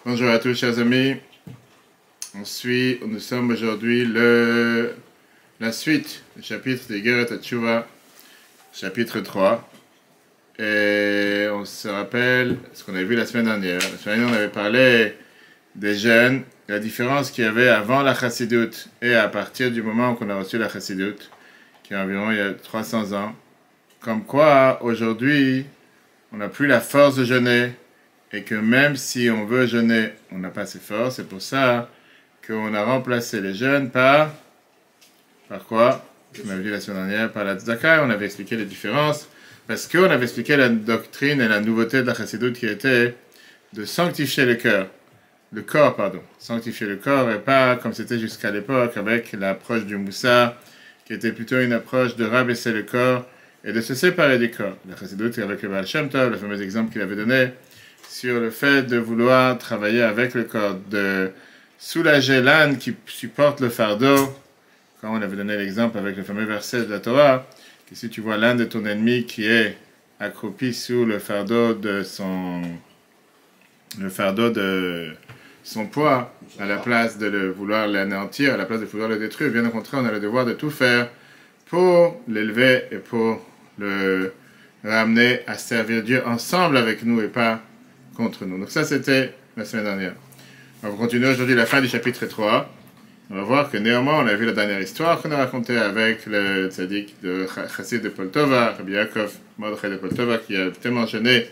Bonjour à tous, chers amis. Nous sommes aujourd'hui la suite du chapitre de Igeret HaTshuva, chapitre 3. Et on se rappelle ce qu'on avait vu la semaine dernière. La semaine dernière, on avait parlé des jeunes, la différence qu'il y avait avant la Chassidoute et à partir du moment qu'on a reçu la Chassidoute, qui est environ il y a 300 ans. Comme quoi, aujourd'hui, on n'a plus la force de jeûner. Et que même si on veut jeûner, on n'a pas assez fort. C'est pour ça qu'on a remplacé les jeûnes par quoi? On avait vu la semaine dernière, par la tzedaka. On avait expliqué les différences. Parce qu'on avait expliqué la doctrine et la nouveauté de la chassidoute qui était de sanctifier le corps, sanctifier le corps et pas comme c'était jusqu'à l'époque avec l'approche du moussa, qui était plutôt une approche de rabaisser le corps et de se séparer du corps. La chassidoute avec le Baal Shem Tov, le fameux exemple qu'il avait donné, sur le fait de vouloir travailler avec le corps, de soulager l'âne qui supporte le fardeau, comme on avait donné l'exemple avec le fameux verset de la Torah, que si tu vois l'âne de ton ennemi qui est accroupi sous le fardeau de son poids, à la place de vouloir l'anéantir, à la place de vouloir le détruire, bien au contraire, on a le devoir de tout faire pour l'élever et pour le ramener à servir Dieu ensemble avec nous et pas contre nous. Donc ça, c'était la semaine dernière. On va continuer aujourd'hui la fin du chapitre 3. On va voir que néanmoins, on a vu la dernière histoire qu'on a racontée avec le tzaddik de Chassid de Poltova, Rabbi Yaakov Mordechai de Poltova, qui a tellement jeûné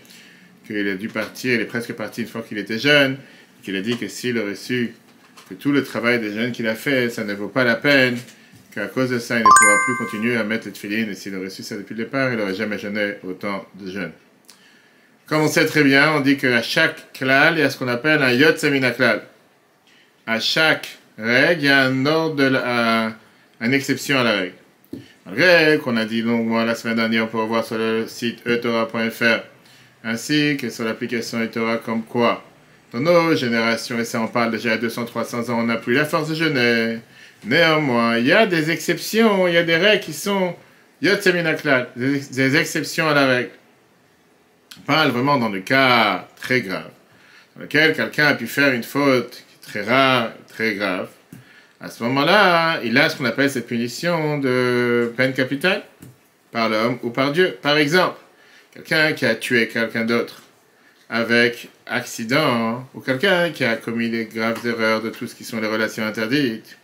qu'il a dû partir, il est presque parti une fois qu'il était jeune, et qu'il a dit que s'il aurait su que tout le travail des jeunes qu'il a fait, ça ne vaut pas la peine, qu'à cause de ça, il ne pourra plus continuer à mettre le tefillin, et s'il aurait su ça depuis le départ, il n'aurait jamais jeûné autant de jeûnes. Comme on sait très bien, on dit qu'à chaque klal, il y a ce qu'on appelle un yotze min haklal. À chaque règle, il y a un ordre, une exception à la règle. Malgré qu'on a dit longuement la semaine dernière, on peut voir sur le site etora.fr, ainsi que sur l'application eTorah, comme quoi, dans nos générations, et ça on parle déjà il y a 200-300 ans, on n'a plus la force de jeûner. Néanmoins, il y a des exceptions, il y a des règles qui sont yotze min haklal, des exceptions à la règle. On parle vraiment dans le cas très grave, dans lequel quelqu'un a pu faire une faute très rare, très grave. À ce moment-là, il a ce qu'on appelle cette punition de peine capitale, par l'homme ou par Dieu. Par exemple, quelqu'un qui a tué quelqu'un d'autre avec accident, ou quelqu'un qui a commis des graves erreurs de tout ce qui sont les relations interdites,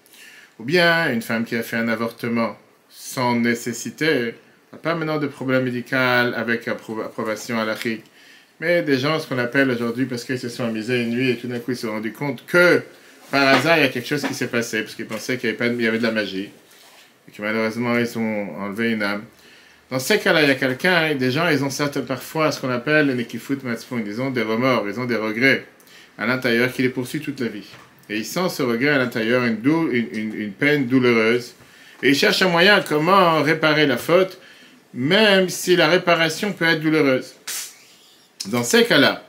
ou bien une femme qui a fait un avortement sans nécessité, pas maintenant de problème médical avec approbation halachique, mais des gens, ce qu'on appelle aujourd'hui, parce qu'ils se sont amusés une nuit et tout d'un coup ils se sont rendus compte que par hasard il y a quelque chose qui s'est passé, parce qu'ils pensaient qu'il y avait de la magie, et que malheureusement ils ont enlevé une âme. Dans ces cas-là, il y a quelqu'un, des gens, ils ont certes parfois ce qu'on appelle le nekifut matzpon, ils ont des remords, ils ont des regrets à l'intérieur qui les poursuivent toute la vie. Et ils sentent ce regret à l'intérieur, une peine douloureuse, et ils cherchent un moyen comment réparer la faute, même si la réparation peut être douloureuse. Dans ces cas-là,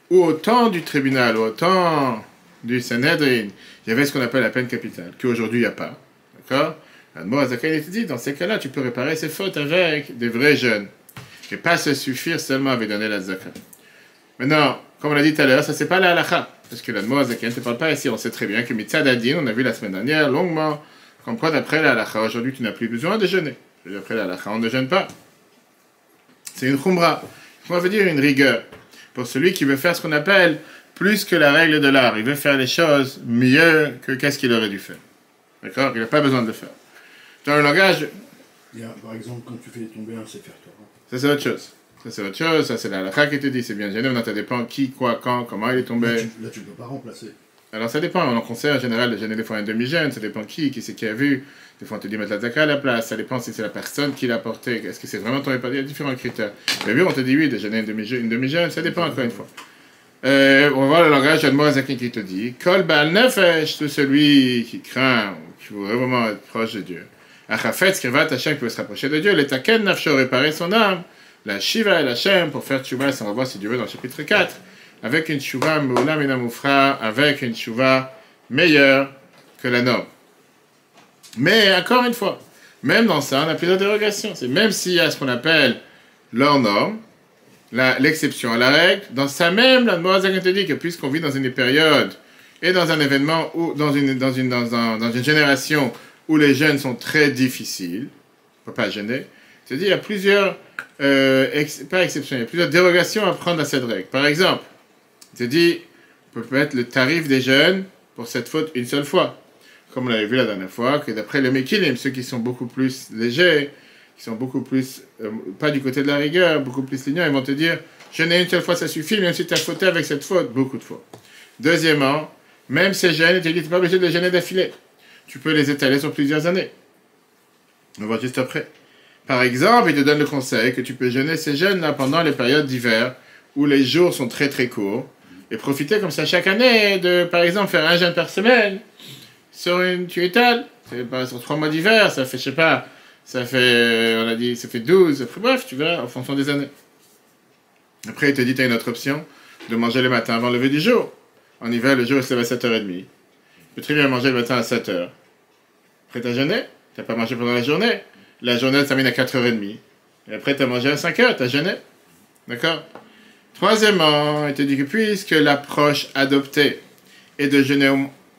où au temps du tribunal, au temps du Sanhedrin, il y avait ce qu'on appelle la peine capitale, qu'aujourd'hui il n'y a pas. D'accord? Il était dit, dans ces cas-là, tu peux réparer ces fautes avec des vrais jeûnes. Et pas se suffire seulement avec donner la zakat. Maintenant, comme on l'a dit tout à l'heure, ça c'est pas la halakha. Parce que la Zakat ne te parle pas ici. On sait très bien que Mitzad Adin, on a vu la semaine dernière longuement, comme quoi d'après la halakha, aujourd'hui tu n'as plus besoin de jeûner. D'après la halakha, on ne jeûne pas. C'est une khumra. On veut dire une rigueur. Pour celui qui veut faire ce qu'on appelle plus que la règle de l'art. Il veut faire les choses mieux que qu'est-ce qu'il aurait dû faire. D'accord? Il n'a pas besoin de le faire. Dans le langage... Il y a, par exemple, quand tu fais tomber un Sefer Torah. Ça, c'est autre chose. Ça, c'est la halakha qui te dit, c'est bien gêné. Maintenant, ça dépend qui, quoi, quand, comment il est tombé. Là, tu ne peux pas remplacer. Alors, ça dépend. On conseille en général de gêner des fois un demi-jeûne. Ça dépend qui c'est qui a vu. Des fois, on te dit mettre la zaka à la place. Ça dépend si c'est la personne qui l'a porté. Est-ce que c'est vraiment ton épargne? Il y a différents critères. Mais oui, on te dit oui, de gêner une demi-jeûne. Ça dépend encore une fois. On va voir le langage d'Admor Zakin qui te dit Kol Baal Nefesh, tout celui qui craint, ou qui voudrait vraiment être proche de Dieu. Achafetz Kirvat Hashem, qui veut se rapprocher de Dieu. L'Etaken Nafsho, réparer son âme. La Shiva et la Hashem, pour faire tchouva, ça on va voir si Dieu veut dans le chapitre 4. Avec une tchouva Meula Minamoufra, avec une tchouva meilleure que la norme. Mais encore une fois, même dans ça, on a plusieurs dérogations. C'est même s'il y a ce qu'on appelle leur norme, l'exception à la règle. Dans ça même, la Morazak te dit que puisqu'on vit dans une période et dans un événement ou dans une génération où les jeûnes sont très difficiles, on ne peut pas jeûner, c'est-à-dire il y a plusieurs, pas exceptions, il y a plusieurs dérogations à prendre à cette règle. Par exemple, c'est dit, on peut mettre le tarif des jeûnes pour cette faute une seule fois. Comme on l'avait vu la dernière fois, que d'après le Mekilim, ceux qui sont beaucoup plus légers, qui sont beaucoup plus, pas du côté de la rigueur, beaucoup plus lignants, ils vont te dire, jeûner une seule fois ça suffit, même si tu as fauté avec cette faute, beaucoup de fois. Deuxièmement, même ces jeûnes, tu n'es pas obligé de les jeûner d'affilée. Tu peux les étaler sur plusieurs années. On va voir juste après. Par exemple, il te donne le conseil que tu peux jeûner ces jeûnes-là pendant les périodes d'hiver, où les jours sont très très courts, et profiter comme ça chaque année de, par exemple, faire un jeûne par semaine, tu étales, sur 3 mois d'hiver, ça fait, je sais pas, ça fait, on a dit, ça fait 12, après, bref, tu verras, en fonction des années. Après, il te dit, tu as une autre option, de manger le matin avant le lever du jour. En hiver, le jour, il se lève à 7h30. Tu peux très bien manger le matin à 7h. Après, tu as jeûné, tu n'as pas mangé pendant la journée. La journée, elle termine à 4h30. Et après, tu as mangé à 5h, tu as jeûné. D'accord? Troisièmement, il te dit que puisque l'approche adoptée est de jeûner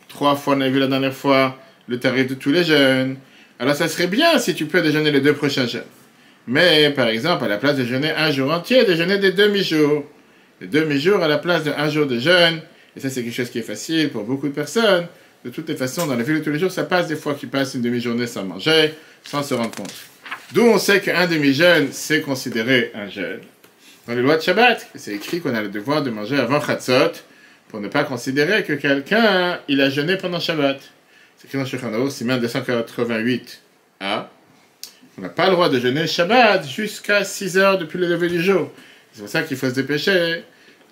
3 fois, on a vu la dernière fois, le tarif de tous les jeûnes, alors ça serait bien si tu peux déjeuner les 2 prochains jeûnes. Mais, par exemple, à la place de jeûner un jour entier, déjeuner des demi-jours. Les demi-jours à la place d'un jour de jeûne. Et ça, c'est quelque chose qui est facile pour beaucoup de personnes. De toutes les façons, dans la vie de tous les jours, ça passe des fois qu'ils passent une demi-journée sans manger, sans se rendre compte. D'où on sait qu'un demi-jeûne, c'est considéré un jeûne. Dans les lois de Shabbat, c'est écrit qu'on a le devoir de manger avant Chatzot, pour ne pas considérer que quelqu'un, il a jeûné pendant Shabbat. C'est écrit dans Shulchan Aruch, Siman 288a. On n'a pas le droit de jeûner Shabbat jusqu'à 6 heures depuis le lever du jour. C'est pour ça qu'il faut se dépêcher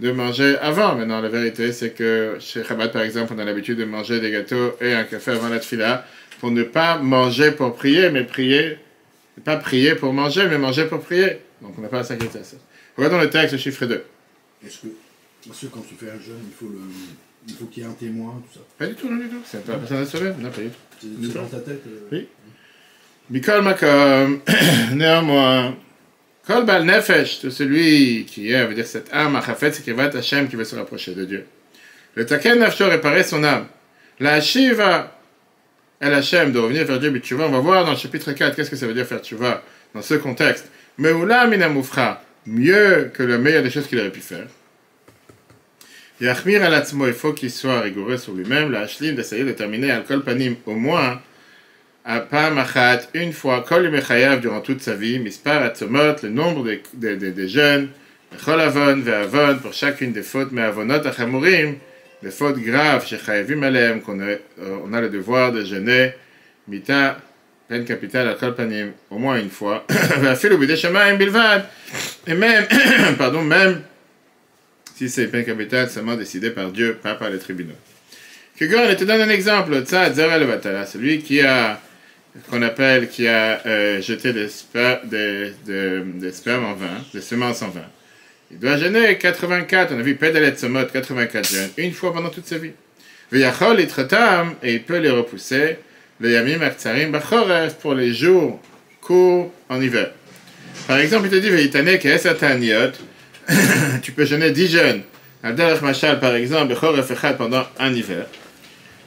de manger avant. Maintenant, la vérité, c'est que chez Chabad, par exemple, on a l'habitude de manger des gâteaux et un café avant la tfila pour ne pas manger pour prier, mais prier, pas prier pour manger, mais manger pour prier. Donc, on n'a pas à s'inquiéter à ça. Regardons le texte, le chiffre 2. Est-ce que quand tu fais un jeûne, il faut qu'il y ait un témoin, tout ça? Pas du tout, non du tout. C'est pas personne à sauver. Non, pas du tout. C'est dans ta tête Oui. Mikol Makom, néanmoins, Kol Bal Nefesh, de celui qui est, on veut dire cette âme, Achafet, c'est Kevat Hashem, qui veut se rapprocher de Dieu. Le Taken Nefsho, réparer son âme. La Shiva, El Hashem, de revenir vers Dieu, mais tu vas, on va voir dans le chapitre 4, qu'est-ce que ça veut dire faire tu vas dans ce contexte. Meula Minamoufra, mieux que le meilleur des choses qu'il aurait pu faire. Yachmir Alatzmo, il faut qu'il soit rigoureux sur lui-même. La Hashlim, d'essayer de terminer Al-Kol Panim, au moins, Machat, une fois, Kol Mechayav durant toute sa vie, Mispar Atzomot, le nombre des jeunes, Chol Avon, Ve'avon, pour chacune des fautes, mais Avonot Achamurim, les fautes graves, chez Chayavim Alem, qu'on a le devoir de jeûner, Mita, peine capitale, Al-Kol Panim, au moins une fois, Ve'afil Ubide Shemaim Bilvad, et même, pardon, même si c'est peine capitale seulement décidée par Dieu, pas par les tribunaux. Kegon, je te donne un exemple, Tzad Zera Levatala, celui qui a jeté des spermes en vin, des semences en vin. Il doit jeûner 84, on a vu Pedalet Somot, 84 jeûnes, une fois pendant toute sa vie. V'yachol itretam, et il peut les repousser, le yamim akhtsarim bachoref, pour les jours courts en hiver. Par exemple, il te dit, Veitane ke'eser ta'aniot, tu peux jeûner 10 jeûnes. Al-Derech Machal, par exemple, bechoref echad pendant un hiver.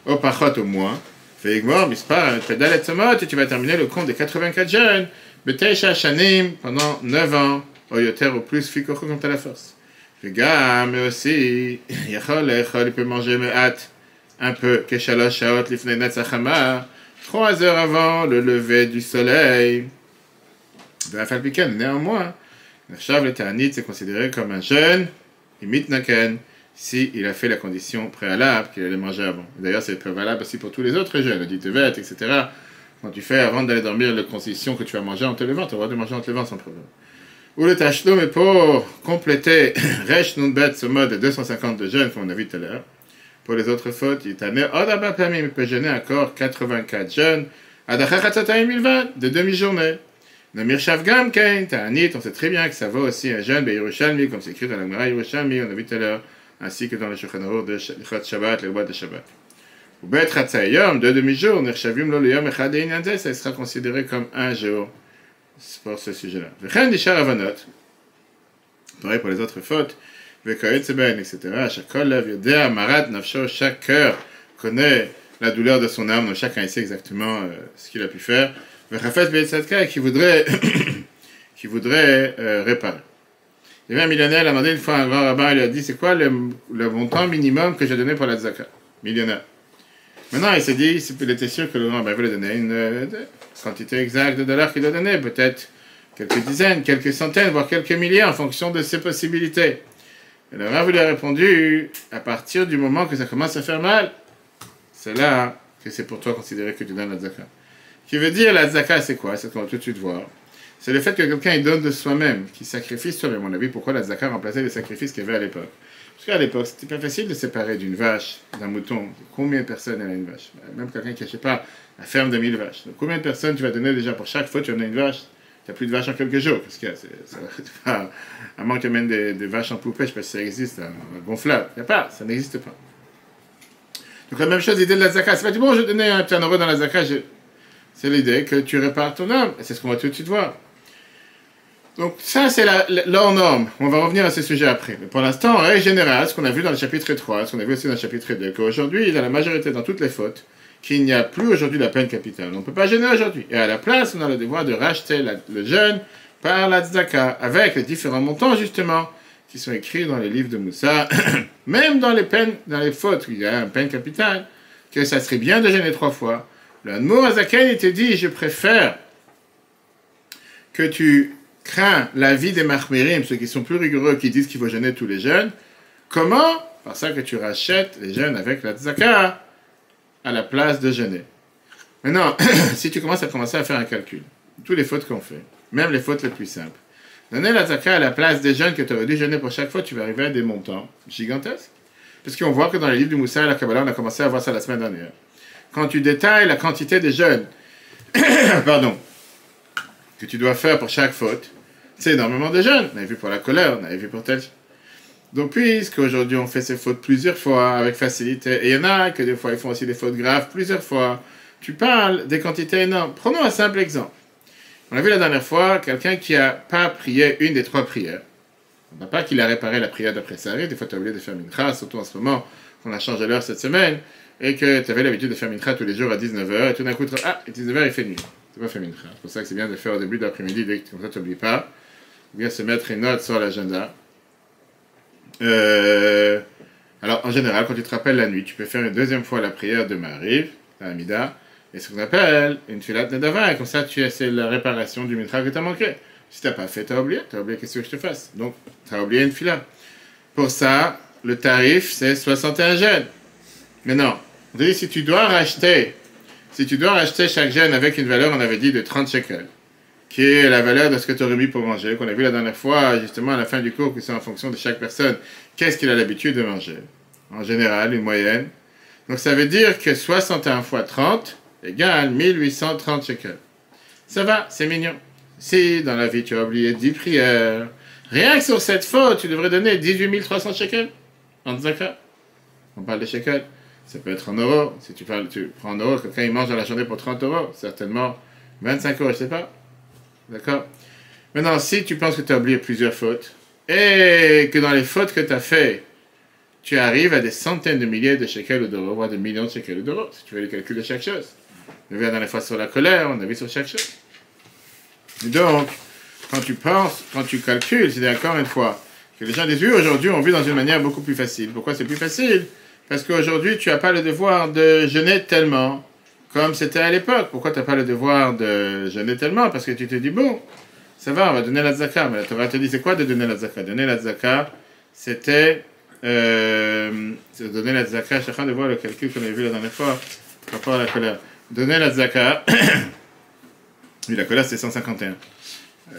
Au pachot au moins. Veigmor, mispar, Pedalet Somot, et tu vas terminer le compte des 84 jeûnes, Beteisha Shanim, pendant 9 ans. Au yoter au plus, fikocho comme t'as la force. Vega, mais aussi, yachol, il peut manger me'at, un peu, keshalosh shaot lifnei netzachama, 3 heures avant le lever du soleil. V'afal piken, néanmoins, Nershav le ta'anit, c'est considéré comme un jeûne, imit naken, si il a fait la condition préalable qu'il allait manger avant. D'ailleurs, c'est valable aussi pour tous les autres jeûnes, le ditevet, etc. Quand tu fais, avant d'aller dormir, la condition que tu vas manger en te levant, tu as le droit de manger en te levant sans problème. Ou le tachlum est pour compléter Resh Nunbet, ce mode de 250 de jeûne, comme on a vu tout à l'heure. Pour les autres fautes, il peut jeûner encore 84 jeûnes, de demi-journée. Le Mirshav Gam Kain, Ta'anit, on sait très bien que ça va aussi un jeûne, Yerushalmi, comme c'est écrit dans la Gemara Yerushalmi, on a vu tout à l'heure, ainsi que dans le Shulchan Aruch de Shabbat, les lois de Shabbat. Ou Bet Chatzayom, 2 demi-jours, Nershavim lo leyom echad einanze, ça sera considéré comme un jour. C'est pour ce sujet-là. Pareil pour les autres fautes. Etc. Chaque cœur connaît la douleur de son âme, donc chacun sait exactement ce qu'il a pu faire. Et qui voudrait, réparer. Il y avait un millionnaire, il a demandé une fois à un grand rabbin, il lui a dit c'est quoi le montant minimum que j'ai donné pour la tzaka? Millionnaire. Maintenant, il s'est dit, il était sûr que le grand rabbin voulait donner une quantité exacte de dollars qu'il a donné, peut-être quelques dizaines, quelques centaines, voire quelques milliers en fonction de ses possibilités. Et le Rav lui a répondu, à partir du moment que ça commence à faire mal, c'est là que c'est pour toi considéré que tu donnes la tzaka. Qui veut dire la tzaka, c'est quoi? C'est ce qu'on va tout de suite voir. C'est le fait que quelqu'un il donne de soi-même, qui sacrifie soi-même. On a vu pourquoi la tzaka remplaçait les sacrifices qu'il y avait à l'époque. Parce qu'à l'époque, c'était pas facile de séparer d'une vache, d'un mouton. Combien de personnes elle a une vache? Même quelqu'un qui n'achète pas la ferme de 1000 vaches. Donc, combien de personnes tu vas donner déjà pour chaque fois que tu en as une vache? Tu n'as plus de vaches en quelques jours. Parce que c'est pas, à moins qu'il y ait même des vaches en poupée, je ne sais pas si ça existe, gonflable. Il n'y a pas, ça n'existe pas. Donc la même chose, l'idée de la tzaka. C'est pas du bon, je vais donner un petit euro dans la tzaka. C'est l'idée que tu répares ton âme. Et c'est ce qu'on va tout de suite voir. Donc ça, c'est leur norme. On va revenir à ce sujet après. Mais pour l'instant, en règle générale, ce qu'on a vu dans le chapitre 3, ce qu'on a vu aussi dans le chapitre 2, qu'aujourd'hui, dans la majorité, dans toutes les fautes, qu'il n'y a plus aujourd'hui la peine capitale. On ne peut pas gêner aujourd'hui. Et à la place, on a le devoir de racheter le jeûne par la tzedaka, avec les différents montants, justement, qui sont écrits dans les livres de Moussa, même dans les peines, dans les fautes, où il y a une peine capitale, que ça serait bien de jeûner 3 fois. Le Admour Azaken, il te dit, je préfère que tu crains la vie des Mahmirim, ceux qui sont plus rigoureux, qui disent qu'il faut jeûner tous les jeûnes. Comment? Par ça que tu rachètes les jeûnes avec la tzedaka à la place de jeûner. Maintenant, si tu commences à faire un calcul, toutes les fautes qu'on fait, même les fautes les plus simples, donner la tzedaka à la place des jeûnes que tu aurais dû jeûner pour chaque fois, tu vas arriver à des montants gigantesques. Parce qu'on voit que dans les livres du Moussa et la Kabbalah, on a commencé à voir ça la semaine dernière. Quand tu détailles la quantité de jeûnes, pardon, que tu dois faire pour chaque faute, c'est énormément de jeûnes. On avait vu pour la colère, on avait vu pour tel. Donc, puisqu'aujourd'hui on fait ces fautes plusieurs fois avec facilité, et il y en a que des fois ils font aussi des fautes graves plusieurs fois, tu parles des quantités énormes. Prenons un simple exemple. On a vu la dernière fois quelqu'un qui n'a pas prié une des 3 prières. On n'a pas qu'il a réparé la prière d'après Sahari, des fois tu as oublié de faire mincha, surtout en ce moment qu'on a changé l'heure cette semaine, et que tu avais l'habitude de faire mincha tous les jours à 19h, et tout d'un coup, 19h il fait nuit. Tu n'as pas fait mincha. C'est pour ça que c'est bien de faire au début de l'après-midi, dès que comme ça tu n'oublies pas. Ou bien se mettre une note sur l'agenda. Alors, en général, quand tu te rappelles la nuit, tu peux faire une deuxième fois la prière de Ma'ariv, la Hamida, et ce qu'on appelle une filat nedava, et comme ça, c'est la réparation du mitra que tu as manqué. Si tu n'as pas fait, tu as oublié, qu'est-ce que je te fasse? Donc, tu as oublié une filat. Pour ça, le tarif, c'est 61 jeûnes. Mais non, on dit si tu dois racheter chaque jeûne avec une valeur, on avait dit, de 30 shekels, qui est la valeur de ce que tu aurais mis pour manger, qu'on a vu la dernière fois, justement, à la fin du cours, que c'est en fonction de chaque personne, qu'est-ce qu'il a l'habitude de manger. En général, une moyenne. Donc, ça veut dire que 61 fois 30 égale 1830 shekels. Ça va, c'est mignon. Si, dans la vie, tu as oublié 10 prières, rien que sur cette faute, tu devrais donner 18 300 shekels en tzaka. On parle de shekels. Ça peut être en euros. Si tu prends en euros, quelqu'un il mange dans la journée pour 30 euros, certainement 25 euros, je sais pas. D'accord? Maintenant, si tu penses que tu as oublié plusieurs fautes, et que dans les fautes que tu as fait, tu arrives à des centaines de milliers de shekels ou d'euros, voire des millions de shekels ou d'euros, si tu veux le calcul de chaque chose. On a vu la dernière fois sur la colère, on a vu sur chaque chose. Et donc, quand tu calcules, c'est encore une fois, que les gens disent, oui, aujourd'hui, on vit dans une manière beaucoup plus facile. Pourquoi c'est plus facile? Parce qu'aujourd'hui, tu n'as pas le devoir de jeûner tellement comme c'était à l'époque. Pourquoi tu n'as pas le devoir de jeûner tellement? Parce que tu te dis, bon, ça va, on va donner la tzaka. Mais la Torah te dit, c'est quoi de donner la tzaka? Donner la tzaka, c'était donner la tzaka. Je suis en train de voir le calcul qu'on avait vu la dernière fois par rapport à la colère. Donner la tzaka, oui, la colère, c'est 151.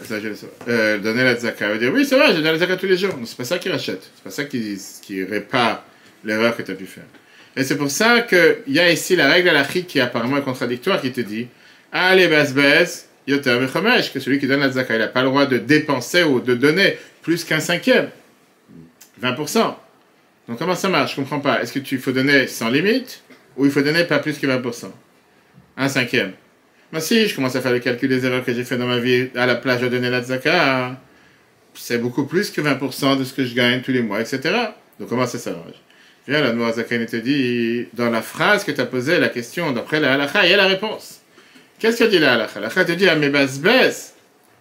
Ça, je le sais. Donner la tzaka veut dire, oui, ça va, je donne la tzaka tous les jours. Non, c'est pas ça qui rachète. C'est pas ça qui répare l'erreur que tu as pu faire. Et c'est pour ça qu'il y a ici la règle halachique qui est apparemment contradictoire, qui te dit, allez, bas, yoter mechomesh, que celui qui donne la tzaka, il n'a pas le droit de dépenser ou de donner plus qu'un cinquième. 20%. Donc comment ça marche? Je comprends pas. Est-ce que il faut donner sans limite, ou il faut donner pas plus que 20%? Un cinquième. Mais si je commence à faire le calcul des erreurs que j'ai fait dans ma vie, à la place de donner la tzaka, c'est beaucoup plus que 20% de ce que je gagne tous les mois, etc. Donc comment ça s'arrange? Viens, la Noirzakan te dit, dans la phrase que tu as posée, la question, d'après la halakha, il y a la réponse. Qu'est-ce que dit la halakha? La halakha te dit, mais basse,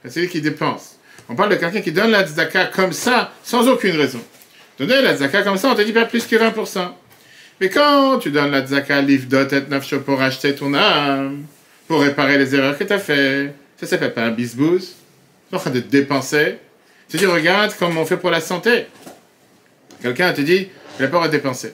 c'est celui qui dépense. On parle de quelqu'un qui donne la tzedaka comme ça, sans aucune raison. Donner la tzedaka comme ça, on te dit pas plus que 20%. Mais quand tu donnes la tzedaka livdot et nafsho pour acheter ton âme, pour réparer les erreurs que tu as fait, ça s'appelle pas un bisbouze. Tu es en train de dépenser. Tu dis, regarde comment on fait pour la santé. Quelqu'un te dit, je n'ai pas à dépenser.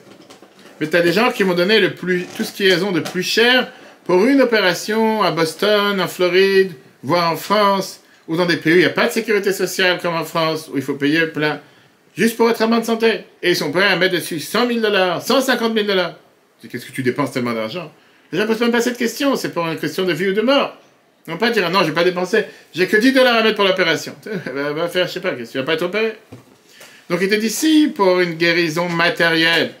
Mais tu as des gens qui m'ont donné tout ce qu'ils ont de plus cher pour une opération à Boston, en Floride, voire en France, ou dans des pays où il n'y a pas de sécurité sociale comme en France, où il faut payer plein, juste pour être en bonne santé. Et ils sont prêts à mettre dessus $100,000, $150,000. Qu'est-ce que tu dépenses tellement d'argent? Les gens ne posent même pas cette question, c'est pour une question de vie ou de mort. Non pas dire, non, je ne vais pas dépenser, j'ai que $10 à mettre pour l'opération. Va faire, je sais pas, qu'est-ce que tu vas pas être opéré? Donc il te dit, si pour une guérison matérielle,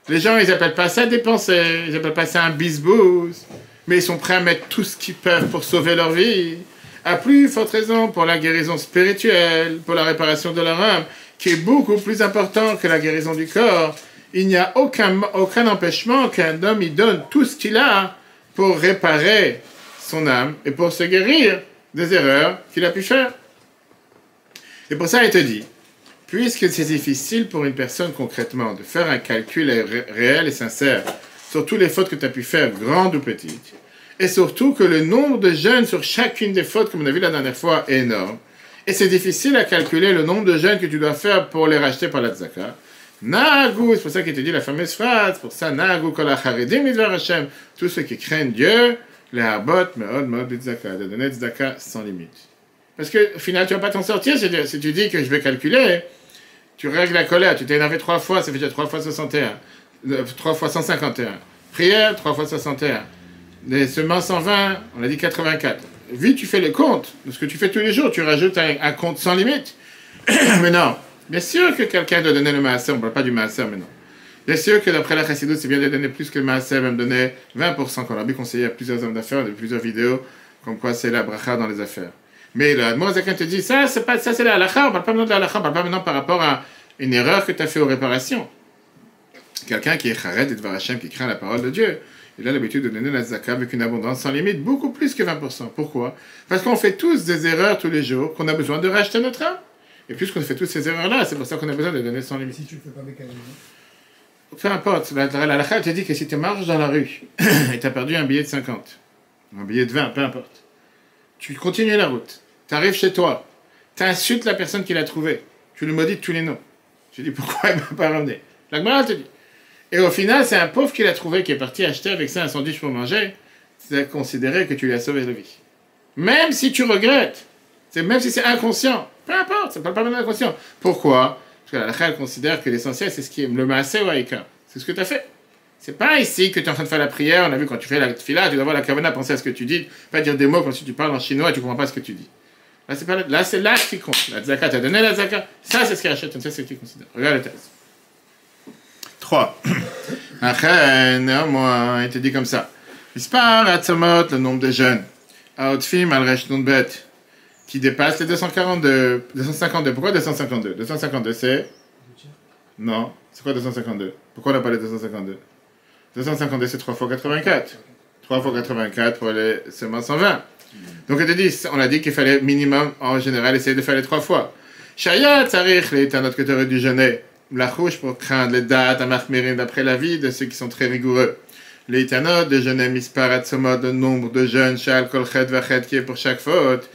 les gens, ils n'appellent pas ça dépenser, ils n'appellent pas ça un bisbouze, mais ils sont prêts à mettre tout ce qu'ils peuvent pour sauver leur vie. À plus forte raison pour la guérison spirituelle, pour la réparation de leur âme, qui est beaucoup plus important que la guérison du corps. Il n'y a aucun empêchement qu'un homme il donne tout ce qu'il a pour réparer son âme et pour se guérir des erreurs qu'il a pu faire. Et pour ça, il te dit, puisque c'est difficile pour une personne concrètement de faire un calcul réel et sincère sur toutes les fautes que tu as pu faire, grandes ou petites, et surtout que le nombre de jeûnes sur chacune des fautes, comme on a vu la dernière fois, est énorme, et c'est difficile à calculer le nombre de jeûnes que tu dois faire pour les racheter par la tzedaka. Nagou, c'est pour ça qu'il te dit la fameuse phrase, pour ça, Nagou kol hacharedim midvar Hashem, tous ceux qui craignent Dieu, les harbot, meod, tzedaka, de donner tzedaka sans limite. Parce que, au final, tu ne vas pas t'en sortir si tu dis que je vais calculer. Tu règles la colère, tu t'es énervé 3 fois, ça fait déjà 3 fois 61. 3 fois 151. Prière, 3 fois 61. Les semences 120, on a dit 84. Vite, tu fais le compte de ce que tu fais tous les jours, tu rajoutes un compte sans limite. Mais non, bien sûr que quelqu'un doit donner le maaser, on ne parle pas du maaser maintenant. Bien sûr que d'après la Chassidut, c'est bien de donner plus que le maaser, même donner 20%, qu'on a bien conseillé à plusieurs hommes d'affaires, de plusieurs vidéos, comme quoi c'est la bracha dans les affaires. Mais le Admorazakan te dit, ça c'est la halakha, on ne parle pas maintenant de la halakha, on ne parle pas maintenant par rapport à une erreur que tu as fait aux réparations. Quelqu'un qui est chared et dvar Hashem, qui craint la parole de Dieu, il a l'habitude de donner la zaka avec une abondance sans limite, beaucoup plus que 20%. Pourquoi? Parce qu'on fait tous des erreurs tous les jours, qu'on a besoin de racheter notre âme. Et puisqu'on fait toutes ces erreurs-là, c'est pour ça qu'on a besoin de donner sans limite. Si tu ne le fais pas mécaniquement. Peu importe, la halakha te dit que si tu marches dans la rue et tu as perdu un billet de 50, un billet de 20, peu importe, tu continues la route, tu arrives chez toi, tu insultes la personne qui l'a trouvé, tu lui maudis de tous les noms. Tu dis pourquoi il ne m'a pas ramené. La Gemara te dit. Et au final, c'est un pauvre qui l'a trouvé, qui est parti acheter avec ça un sandwich pour manger, c'est considéré que tu lui as sauvé la vie. Même si tu regrettes, même si c'est inconscient, peu importe, ça ne parle pas même d'inconscient. Pourquoi? Parce que la halakha considère que l'essentiel, c'est ce qui est le maaseh ou haïka. C'est ce que tu as fait. C'est pas ici que tu es en train de faire la prière, on a vu quand tu fais la tefila, tu dois avoir la kavana, penser à ce que tu dis, pas dire des mots comme si tu parles en chinois et tu ne comprends pas ce que tu dis. Là, c'est l'acte qui compte. La tzaka, tu as donné la tzaka, ça c'est ce qu'il achète, ça c'est ce qu'il considère. Regarde le texte. 3. Néanmoins, il te dit comme ça. Ispar atzamot, le nombre de jeunes. Aotfim al resh bet, qui dépasse les 242. 252. Pourquoi 252? 252, c'est. Non. C'est quoi 252? Pourquoi on n'a pas les 252? 252, c'est 3 fois 84. 3 fois 84 pour les seulement 120. Donc on a dit qu'il fallait minimum, en général, essayer de faire les 3 fois. Shayat, Sarich, les éternels que tu aurais dû jeûner. La rouge pour craindre les dates à Mahmirim d'après la vie de ceux qui sont très rigoureux. Les éternels de jeûner misparat somod, le nombre de jeûnes, shal kol chet vachet qui est pour chaque faute.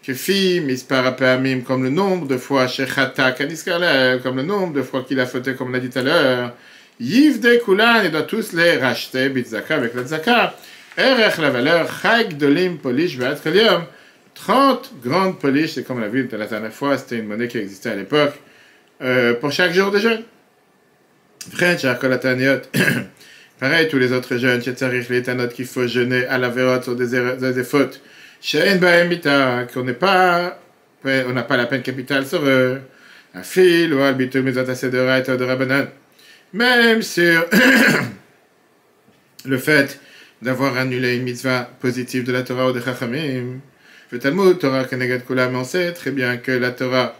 Que fi mispara peamim comme le nombre de fois shechata kadiskalel, comme le nombre de fois qu'il a fauté comme on l'a dit tout à l'heure. Yiv de kulan, il doit tous les racheter, bitzaka avec la tzaka. Erech la valeur, chag dolim polish be'at kalium. 30 grandes polish, c'est comme on l'a vu la dernière fois, c'était une monnaie qui existait à l'époque, pour chaque jour de jeûne. French, akolataniot. Pareil, tous les autres jeûnes, chetzarich, les tanot qu'il faut jeûner à la vérote sur des fautes. She'en ba'em mita, qu'on n'a pas la peine capitale sur eux. Un fil ou al bitul mizot asedera et de rabanan. Même sur le fait d'avoir annulé une mitzvah positive de la Torah ou de Chachamim. Le Talmud, Torah Keneged Kula, mais on sait très bien que la Torah,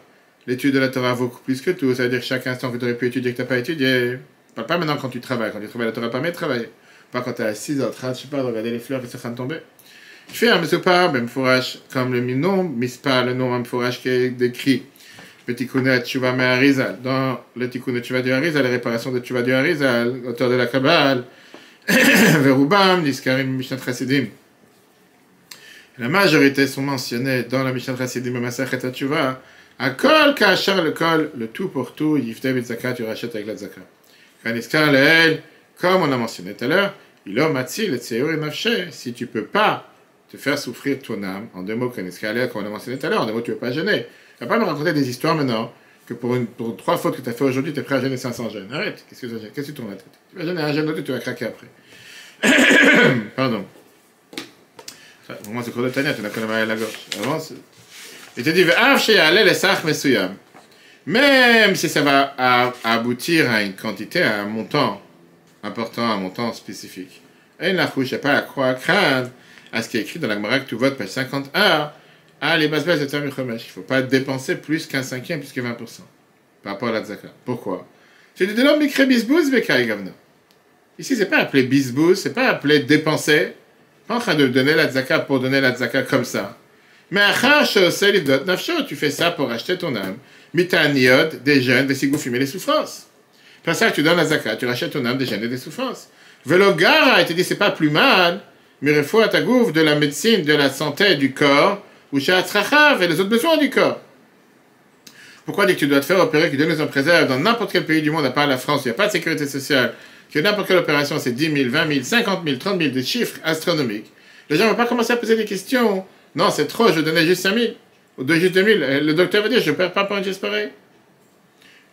l'étude de la Torah vaut plus que tout. Ça veut dire que chaque instant que tu aurais pu étudier que tu n'as pas étudié, pas maintenant quand tu travailles. Quand tu travailles, la Torah permet de travailler. Pas quand tu es assis en train, je sais pas, de regarder les fleurs qui sont en train de tomber. Je fais un mesopar, même fourrage, comme le nom, mispar, le nom, un fourrage qui est décrit. Le Tikkunet Tshuva me Harizal. Dans le Tikkunet Tshuva du Harizal, la réparation de Tshuva du Harizal, auteur de la Kabbale, Verubam, Niskarim, Mishnat Chassidim. La majorité sont mentionnées dans la Mishnat Chassidim et Masachet Tshuva. À kol kachar le kol, le tout pour tout, yifte bit zakat, tu rachètes avec la zakat. Kaniskar leel, comme on a mentionné tout à l'heure, il a matzi le tseur et nafshe. Si tu peux pas te faire souffrir ton âme, en deux mots, kaniskar leel, comme on a mentionné tout à l'heure, en deux mots, tu ne veux pas jeûner. Tu ne vas pas me raconter des histoires maintenant que pour 3 fautes que tu as fait aujourd'hui, tu es prêt à jeûner 500 jeûnes. Arrête, qu'est-ce que tu tournes la tête? Tu vas jeûner un jeûne, tu vas craquer après. Pardon. Moi, c'est cours de Tania, tu n'as qu'à mal à la gorge. Avance. Il te dit, même si ça va aboutir à une quantité, à un montant important, un montant spécifique. Et il n'a pas à croire, craindre à ce qui est écrit dans la Gemara que tu votes, page 51, à les bases de Tamir Chomesh. Il ne faut pas dépenser plus qu'un cinquième, plus que 20% par rapport à la Tzaka. Pourquoi? C'est de l'homme écrit bisbouz, Bekai Gavna. Ici, ce n'est pas appelé bisbouz, ce n'est pas appelé dépenser. Pas en train de donner la Tzaka pour donner la Tzaka comme ça. Mais tu fais ça pour acheter ton âme. Mitaniot, des jeûnes, des sigoufim et des souffrances. Pour ça que tu donnes la zakat, tu rachètes ton âme des jeûnes et des souffrances. Velogara, il te dit, c'est pas plus mal, mais refoua à ta gouffre de la médecine, de la santé du corps, ou chez Atrachav et les autres besoins du corps. Pourquoi dire que tu dois te faire opérer, que Dieu nous en préserve dans n'importe quel pays du monde, à part la France, il n'y a pas de sécurité sociale, que n'importe quelle opération, c'est 10 000, 20 000, 50 000, 30 000, des chiffres astronomiques. Les gens ne vont pas commencer à poser des questions. Non, c'est trop, je donnais juste 5 000. Ou juste 2 000. Le docteur va dire, je ne perds pas pour un geste pareil.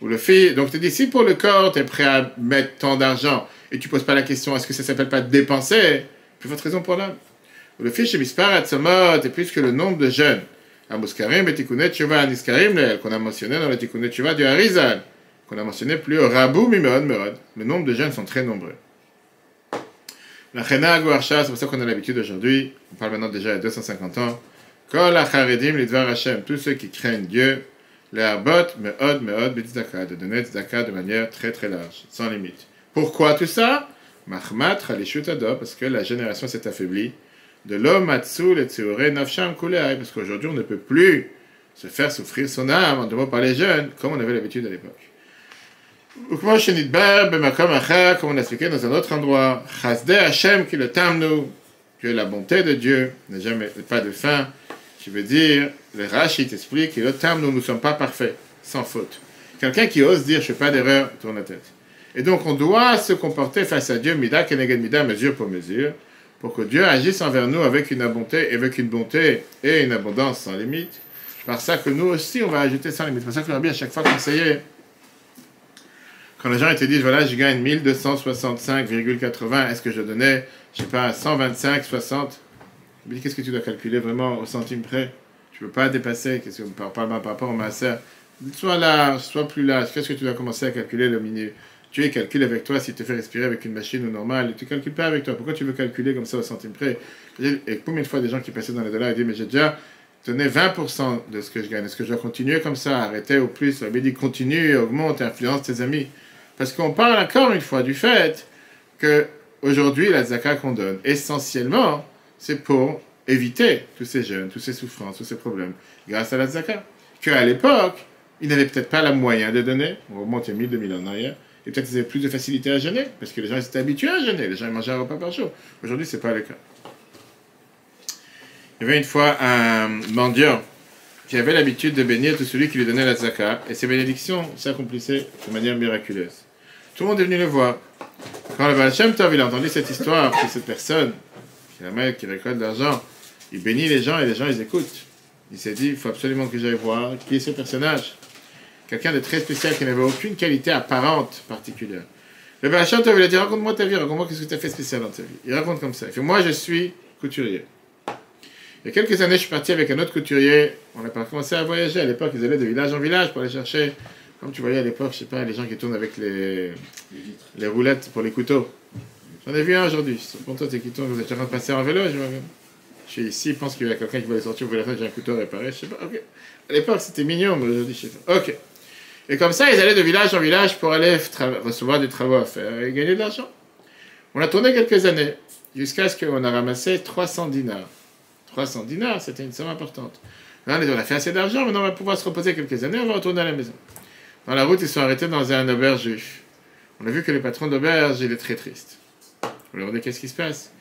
Ou le fait, donc tu dis, si pour le corps, tu es prêt à mettre tant d'argent, et tu ne poses pas la question, est-ce que ça ne s'appelle pas dépenser? Plus forte raison pour l'homme. Ou le fait, chez Misparat Samot, est plus que le nombre de jeunes. À Mouskarim, et Tikkunet Tshuva, Niskarim, qu'on a mentionné dans le Tikkunet Tshuva du Harizal, qu'on a mentionné plus haut, Rabou, Mimod, Merod. Le nombre de jeunes sont très nombreux. La Chena Aguarsha, c'est pour ça qu'on a l'habitude aujourd'hui, on parle maintenant déjà il y a 250 ans, Kol Acharedim Lidvar Hashem, tous ceux qui craignent Dieu, les Arbot, Meod, Bitzdaka, de donner Tzedaka de manière très très large, sans limite. Pourquoi tout ça? Mahmat Halishut Ado, parce que la génération s'est affaiblie, de l'homme Matsul et Tseore Nafsham Kuleai, parce qu'aujourd'hui on ne peut plus se faire souffrir son âme, en deux mots par les jeunes, comme on avait l'habitude à l'époque. Ou comme on l'a expliqué dans un autre endroit, Chasdei Hashem qui le tamnu, que la bonté de Dieu n'a jamais pas de fin, qui veut dire, le Rashi t'explique que le tamnu, nous ne sommes pas parfaits, sans faute. Quelqu'un qui ose dire, je ne fais pas d'erreur, tourne la tête. Et donc on doit se comporter face à Dieu, mida keneged mida, mesure pour mesure, pour que Dieu agisse envers nous avec une bonté et une abondance sans limite. Par ça que nous aussi, on va ajouter sans limite. C'est pour ça que le Rabbi, à chaque fois conseillait, quand les gens te disent, voilà, je gagne 1265,80, est-ce que je donnais, je ne sais pas, 125,60? Qu'est-ce que tu dois calculer vraiment au centime près? Tu ne peux pas dépasser, qu'est-ce que, par rapport au maaser? Soit large, soit plus large, qu'est-ce que tu dois commencer à calculer le milieu? Tu calcules avec toi si tu te fais respirer avec une machine ou normale, et tu ne calcules pas avec toi. Pourquoi tu veux calculer comme ça au centime près? Et combien de fois des gens qui passaient dans les dollars, ils disent, mais j'ai déjà donné 20% de ce que je gagne. Est-ce que je dois continuer comme ça, arrêter au plus? Le dit, continue, augmente, influence tes amis. Parce qu'on parle encore une fois du fait que aujourd'hui la zaka qu'on donne, essentiellement, c'est pour éviter tous ces jeûnes, toutes ces souffrances, tous ces problèmes, grâce à la zaka. Qu'à l'époque, ils n'avaient peut-être pas la moyen de donner, on remonte il y a 1000, 2000 ans en arrière, et peut-être qu'ils avaient plus de facilité à jeûner, parce que les gens étaient habitués à jeûner, les gens mangeaient un repas par jour. Aujourd'hui, ce n'est pas le cas. Il y avait une fois un mendiant qui avait l'habitude de bénir tout celui qui lui donnait la zaka, et ses bénédictions s'accomplissaient de manière miraculeuse. Tout le monde est venu le voir. Quand le Baal Shem Tov, il a entendu cette histoire de cette personne, qui est la mère qui récolte de l'argent, il bénit les gens et les gens ils écoutent. Il s'est dit, il faut absolument que j'aille voir qui est ce personnage. Quelqu'un de très spécial qui n'avait aucune qualité apparente particulière. Le Baal Shem Tov, il a dit, raconte-moi ta vie, raconte-moi qu'est-ce que tu as fait spécial dans ta vie. Il raconte comme ça. Il fait, moi je suis couturier. Il y a quelques années, je suis parti avec un autre couturier. On a commencé à voyager. À l'époque, ils allaient de village en village pour aller chercher. Comme tu voyais à l'époque, je sais pas, les gens qui tournent avec les roulettes pour les couteaux. J'en ai vu un aujourd'hui. Pour toi, tes qui tournent, vous êtes en train de passer en vélo, je vois. Je suis ici, il pense qu'il y a quelqu'un qui va les sortir, ouvrir la fenêtre, j'ai un couteau réparé, je sais pas, ok. À l'époque, c'était mignon, mais aujourd'hui, je sais pas. Ok. Et comme ça, ils allaient de village en village pour aller recevoir des travaux à faire et gagner de l'argent. On a tourné quelques années, jusqu'à ce qu'on a ramassé 300 dinars. 300 dinars, c'était une somme importante. Là, on a fait assez d'argent, maintenant on va pouvoir se reposer quelques années, on va retourner à la maison. Dans la route, ils sont arrêtés dans un auberge juif. On a vu que le patron d'auberge, il est très triste. On lui a demandé qu'est-ce qui se passe.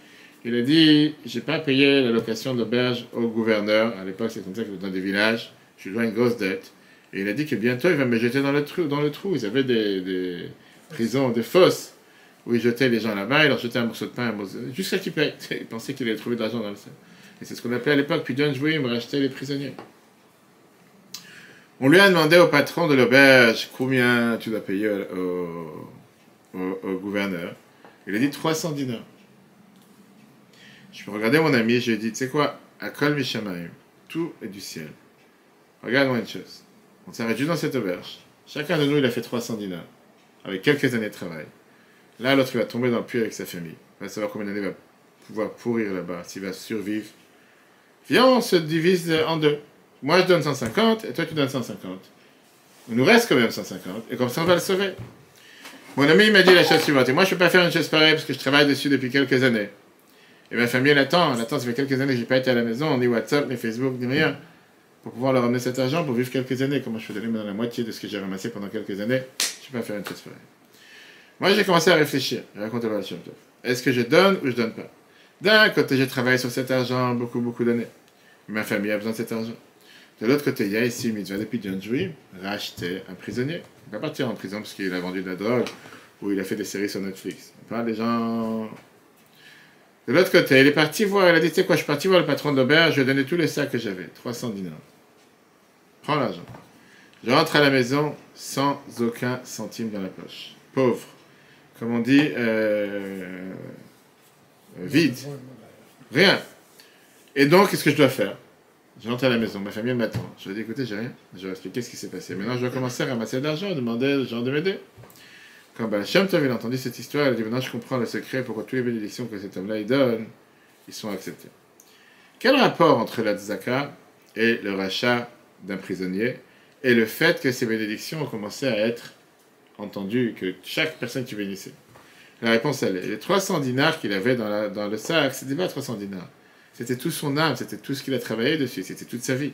Il a dit, j'ai pas payé la location d'auberge au gouverneur. À l'époque, c'est comme ça que dans des villages, je lui dois une grosse dette. Et il a dit que bientôt, il va me jeter dans le trou. Ils avaient des prisons, des fosses, où ils jetaient les gens là-bas, ils leur jetaient un morceau de pain, jusqu'à qu'ils payent. Ils pensaient qu'il allait trouver de l'argent dans le sol. Et c'est ce qu'on appelait à l'époque, puis John Jouim rachetait les prisonniers. On lui a demandé au patron de l'auberge combien tu dois payer au gouverneur. Il a dit 300 dinars. Je peux regarder mon ami, je lui ai dit, tu sais quoi, à Kol Mishamayim, tout est du ciel. Regarde-moi une chose. On s'arrête juste dans cette auberge. Chacun de nous, il a fait 300 dinars, avec quelques années de travail. Là, l'autre, il va tomber dans le puits avec sa famille. Il va savoir combien d'années il va pouvoir pourrir là-bas, s'il va survivre. Viens, on se divise en deux. Moi, je donne 150, et toi, tu donnes 150. Il nous reste quand même 150, et comme ça, on va le sauver. Mon ami, il m'a dit la chose suivante, et moi, je ne peux pas faire une chose pareille, parce que je travaille dessus depuis quelques années. Et ma famille, elle attend, ça fait quelques années que je n'ai pas été à la maison, ni WhatsApp, ni Facebook, ni rien, pour pouvoir leur ramener cet argent, pour vivre quelques années. Comment je peux donner maintenant la moitié de ce que j'ai ramassé pendant quelques années? Je ne peux pas faire une chose pareille. Moi, j'ai commencé à réfléchir, et raconter la chose. Est-ce que je donne ou je donne pas? D'un côté, j'ai travaillé sur cet argent beaucoup d'années. Ma famille a besoin de cet argent. De l'autre côté, il y a ici une mitzvah depuis John Jouim, racheter un prisonnier. Il va partir en prison parce qu'il a vendu de la drogue ou il a fait des séries sur Netflix. On parle des gens. De l'autre côté, il est parti voir, il a dit, tu sais quoi, je suis parti voir le patron d'auberge, je lui ai donné tous les sacs que j'avais, 300 dinars. Prends l'argent. Je rentre à la maison sans aucun centime dans la poche. Pauvre. Comme on dit, vide. Rien. Et donc, qu'est-ce que je dois faire? Je rentre à la maison, ma famille m'attend. Je lui ai dit, écoutez, j'ai rien. Je leur ai expliqué ce qui s'est passé. Maintenant, je dois commencer à ramasser de l'argent, demander aux gens de m'aider. Quand Baal Shem Tov a entendu cette histoire, il a dit, maintenant, je comprends le secret pourquoi toutes les bénédictions que cet homme-là il donne, ils sont acceptés. Quel rapport entre la tzaka et le rachat d'un prisonnier et le fait que ces bénédictions ont commencé à être entendues, que chaque personne qui bénissait? La réponse, elle est, les 300 dinars qu'il avait dans le sac, c'était pas 300 dinars. C'était tout son âme, c'était tout ce qu'il a travaillé dessus, c'était toute sa vie.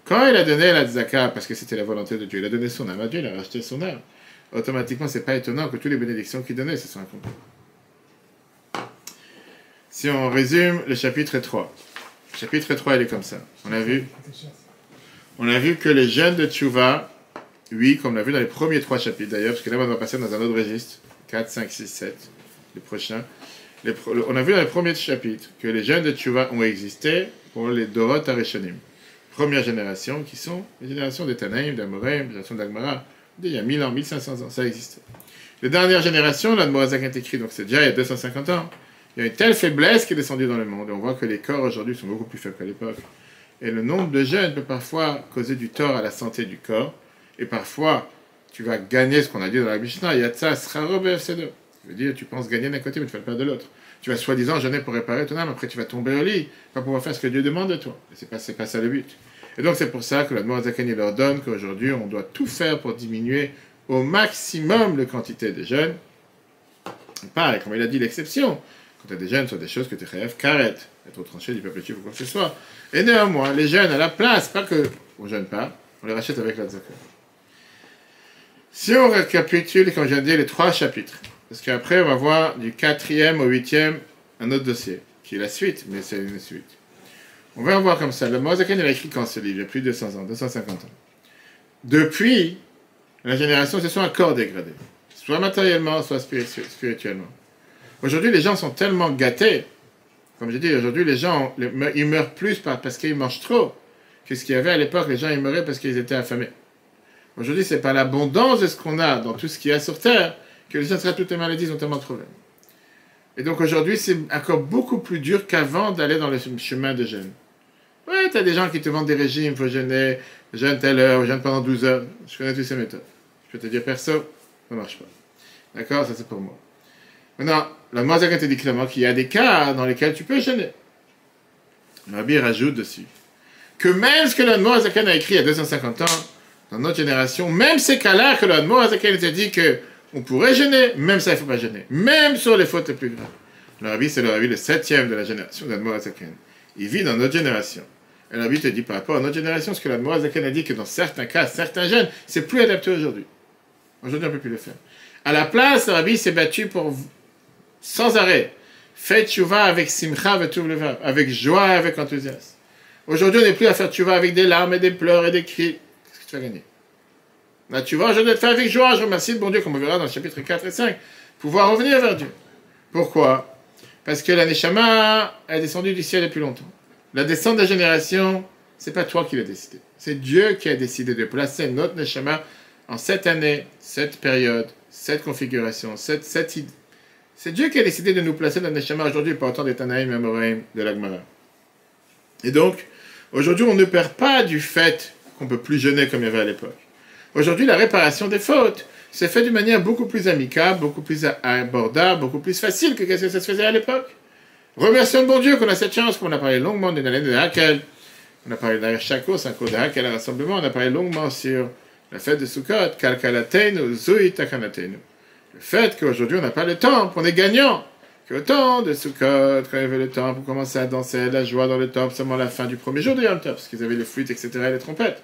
Quand il a donné la tzaka, parce que c'était la volonté de Dieu, il a donné son âme à Dieu, il a racheté son âme. Automatiquement, c'est pas étonnant que toutes les bénédictions qu'il donnait se soient accomplies. Si on résume le chapitre 3. Le chapitre 3, il est comme ça. On a vu que les jeunes de Tchouva, oui, comme on l'a vu dans les premiers 3 chapitres d'ailleurs, parce que là, on va passer dans un autre registre, 4, 5, 6, 7, les prochains. On a vu dans les premiers chapitres que les jeunes de Tchouva ont existé pour les Dorot Arishonim. Première génération, qui sont les générations des Tanaïm, d'Amoraim, des générations d'Agmara. Il y a 1000 ans, 1500 ans, ça existait. Les dernières générations, l'Admorazak est écrit, donc c'est déjà il y a 250 ans. Il y a une telle faiblesse qui est descendue dans le monde. Et on voit que les corps aujourd'hui sont beaucoup plus faibles qu'à l'époque. Et le nombre de jeunes peut parfois causer du tort à la santé du corps. Et parfois, tu vas gagner ce qu'on a dit dans la Mishnah, Yatsa Sraro B'Efsedo. Ça veut dire, tu penses gagner d'un côté, mais tu ne fais pas de l'autre. Tu vas soi-disant jeûner pour réparer ton âme, après tu vas tomber au lit, pas pouvoir faire ce que Dieu demande de toi. Et c'est pas ça le but. Et donc c'est pour ça que l'Admorazakani leur donne qu'aujourd'hui, on doit tout faire pour diminuer au maximum la quantité de jeûnes. Pareil, comme il a dit, l'exception. Quand tu as des jeûnes sur des choses que tu rêves, carrette, être tranché du peuple juif ou quoi que ce soit. Et néanmoins, les jeûnes à la place, pas que on ne jeûne pas, on les rachète avec la tzaka. Si on récapitule, comme je viens de dire, les 3 chapitres, parce qu'après, on va voir du 4e au 8e un autre dossier, qui est la suite, mais c'est une suite. On va en voir comme ça. Le Mozaken, il a écrit quand ce livre, il y a plus de 200 ans, 250 ans. Depuis, la génération se sont encore dégradées, soit matériellement, soit spirituellement. Aujourd'hui, les gens sont tellement gâtés, comme j'ai dit, aujourd'hui, les gens, ils meurent plus parce qu'ils mangent trop, que ce qu'il y avait à l'époque, les gens, ils meuraient parce qu'ils étaient affamés. Aujourd'hui, c'est par l'abondance de ce qu'on a dans tout ce qu'il y a sur Terre que les gens seraient toutes les maladies, ils ont tellement de problèmes. Et donc aujourd'hui, c'est encore beaucoup plus dur qu'avant d'aller dans le chemin de jeûne. Ouais, tu as des gens qui te vendent des régimes, il faut jeûner, jeûne telle heure, jeûne pendant 12 heures. Je connais toutes ces méthodes. Je peux te dire perso, ça ne marche pas. D'accord? Ça c'est pour moi. Maintenant, la Mozaken te dit clairement qu'il y a des cas dans lesquels tu peux jeûner. le Rabbi rajoute dessus que même ce que l'Admor Azaken a écrit il y a 250 ans, dans notre génération, même ces cas-là que l'Admor Azaken a dit qu'on pourrait jeûner, même ça, il ne faut pas jeûner. Même sur les fautes les plus graves. Le Rabbi, c'est le Rabbi le 7e de la génération d'Admor Azaken. Il vit dans notre génération. Et le Rabbi te dit par rapport à notre génération, ce que l'Admor Azaken a dit que dans certains cas, certains jeûnes, c'est plus adapté aujourd'hui. Aujourd'hui, on ne peut plus le faire. À la place, le Rabbi s'est battu pour, sans arrêt, faites tchouva avec simcha vetuv levav, avec joie et avec enthousiasme. Aujourd'hui, on n'est plus à faire tchouva avec des larmes et des pleurs et des cris. Qu'est-ce que tu vas gagner? La tchouva, je dois te faire avec joie. Je remercie le bon Dieu, comme on verra dans le chapitre 4 et 5, pouvoir revenir vers Dieu. Pourquoi? Parce que la Neshama est descendue du ciel depuis longtemps. La descente des générations, c'est pas toi qui l'as décidé. C'est Dieu qui a décidé de placer notre Neshama en cette année, cette période, cette configuration, cette idée. C'est Dieu qui a décidé de nous placer dans le Neshama aujourd'hui par autant des Tanaïm et Amoraïm de l'Agmara. Et donc, aujourd'hui, on ne perd pas du fait qu'on ne peut plus jeûner comme il y avait à l'époque. Aujourd'hui, la réparation des fautes s'est faite d'une manière beaucoup plus amicale, beaucoup plus abordable, beaucoup plus facile que ce que ça se faisait à l'époque. Remercions le bon Dieu qu'on a cette chance, qu'on a parlé longuement de l'année de Hakel, on a parlé d'Aïr Shako, c'est un cours de Hakel, un rassemblement, on a parlé longuement sur la fête de Sukkot, Kalkalatenu, Zui Takanatenu. Le fait qu'aujourd'hui on n'a pas le temps, qu'on est gagnant, qu'au temps de Sukkot, quand il y avait le temps pour commencer à danser, la joie dans le temple, seulement la fin du premier jour de Yom Tov, parce qu'ils avaient les flûtes, etc., et les trompettes.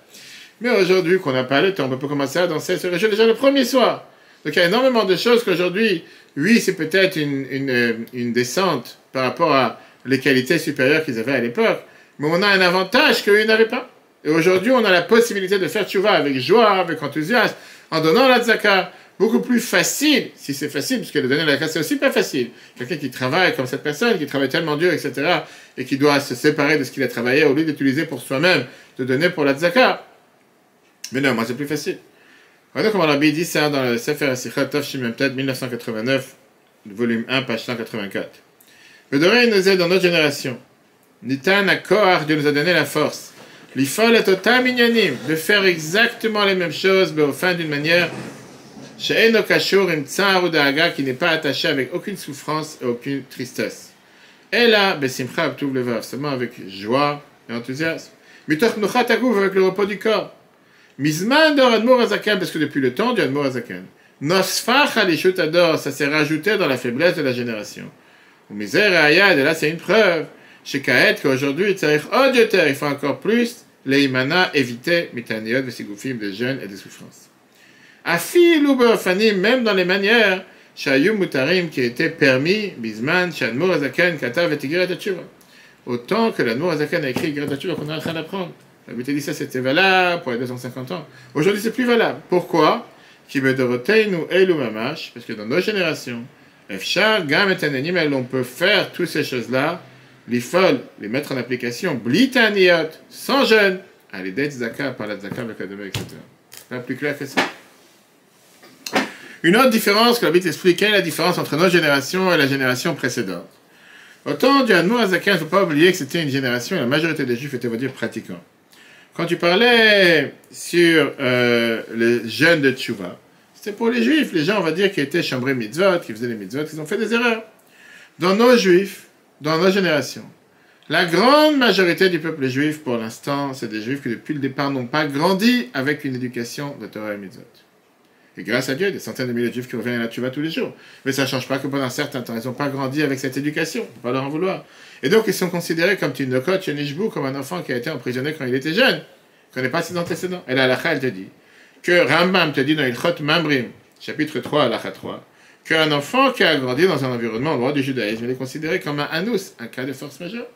Mais aujourd'hui, qu'on n'a pas le temps, on peut commencer à danser, se réjouir déjà le premier soir. Donc il y a énormément de choses qu'aujourd'hui, oui, c'est peut-être une descente par rapport à les qualités supérieures qu'ils avaient à l'époque, mais on a un avantage qu'eux n'avaient pas. Et aujourd'hui, on a la possibilité de faire tchouva avec joie, avec enthousiasme, en donnant la tzaka, beaucoup plus facile, si c'est facile, parce que le donner la tzaka, c'est aussi pas facile. Quelqu'un qui travaille comme cette personne, qui travaille tellement dur, etc., et qui doit se séparer de ce qu'il a travaillé, au lieu d'utiliser pour soi-même, de donner pour la tzaka. Mais non, moi, c'est plus facile. Regardez comment Rabbi dit ça dans le Sefer Asichot Tov Shimon Tet 1989, volume 1, page 184. Le Doré nous aide dans notre génération. Nitan Akoar, Dieu nous a donné la force. L'ifol est total minyanim, de faire exactement les mêmes choses, mais au fin d'une manière, she'eno kashur im tsar ou da'aga, qui n'est pas attaché avec aucune souffrance et aucune tristesse. Et là, besimcha abtuv levav, seulement avec joie et enthousiasme. Mitoch nuchat agouv, avec le repos du corps. Mizman dor Admor Azaken, parce que depuis le temps du Admor Azaken, nosfach alishut ador, ça s'est rajouté dans la faiblesse de la génération. Ou misère et ayad, et là c'est une preuve. Chez Kaet, qu'aujourd'hui, il faut encore plus, les imana, éviter, mitaniot, vesigoufim, des jeûnes et des souffrances. Afil ou beofanim, même dans les manières, shayum mutarim, qui était permis, bizman, shadmor azaken, katav et tigret atshuva. Autant que l'Admor Azaken a écrit tigret atshuva qu'on est en train d'apprendre. La Bible dit ça, c'était valable pour les 250 ans. Aujourd'hui, c'est plus valable. Pourquoi? Qui me doroteinu elu mamash, parce que dans nos générations, efshar gam et anenim, on peut faire toutes ces choses-là, les folles, les mettre en application, blitaniot, sans jeûne, à l'aider tzaka, par la tzaka, etc. Pas plus clair que ça. Une autre différence que la Bible expliquait, la différence entre nos générations et la génération précédente. Au temps du Admor Azaken, il ne faut pas oublier que c'était une génération, et la majorité des Juifs étaient, on va dire, pratiquants. Quand tu parlais sur les jeûnes de Tchouva, c'était pour les Juifs, les gens, on va dire, qui étaient chambrés mitzvot, qui faisaient des mitzvot, qui ont fait des erreurs. Dans nos Juifs, dans nos générations, la grande majorité du peuple juif, pour l'instant, c'est des Juifs qui, depuis le départ, n'ont pas grandi avec une éducation de Torah et mitzvot. Et grâce à Dieu, des centaines de milliers de Juifs qui reviennent à la Tchouva tous les jours. Mais ça ne change pas que pendant un certain temps, ils n'ont pas grandi avec cette éducation. On ne peut pas leur en vouloir. Et donc, ils sont considérés comme Tinokot, Chenishbou, comme un enfant qui a été emprisonné quand il était jeune. Il ne connaît pas ses antécédents. Et la halakha, elle te dit que Rambam te dit dans Ilchot Mamrim, chapitre 3, halakha 3, qu'un enfant qui a grandi dans un environnement au droit du judaïsme, il est considéré comme un anus, un cas de force majeure.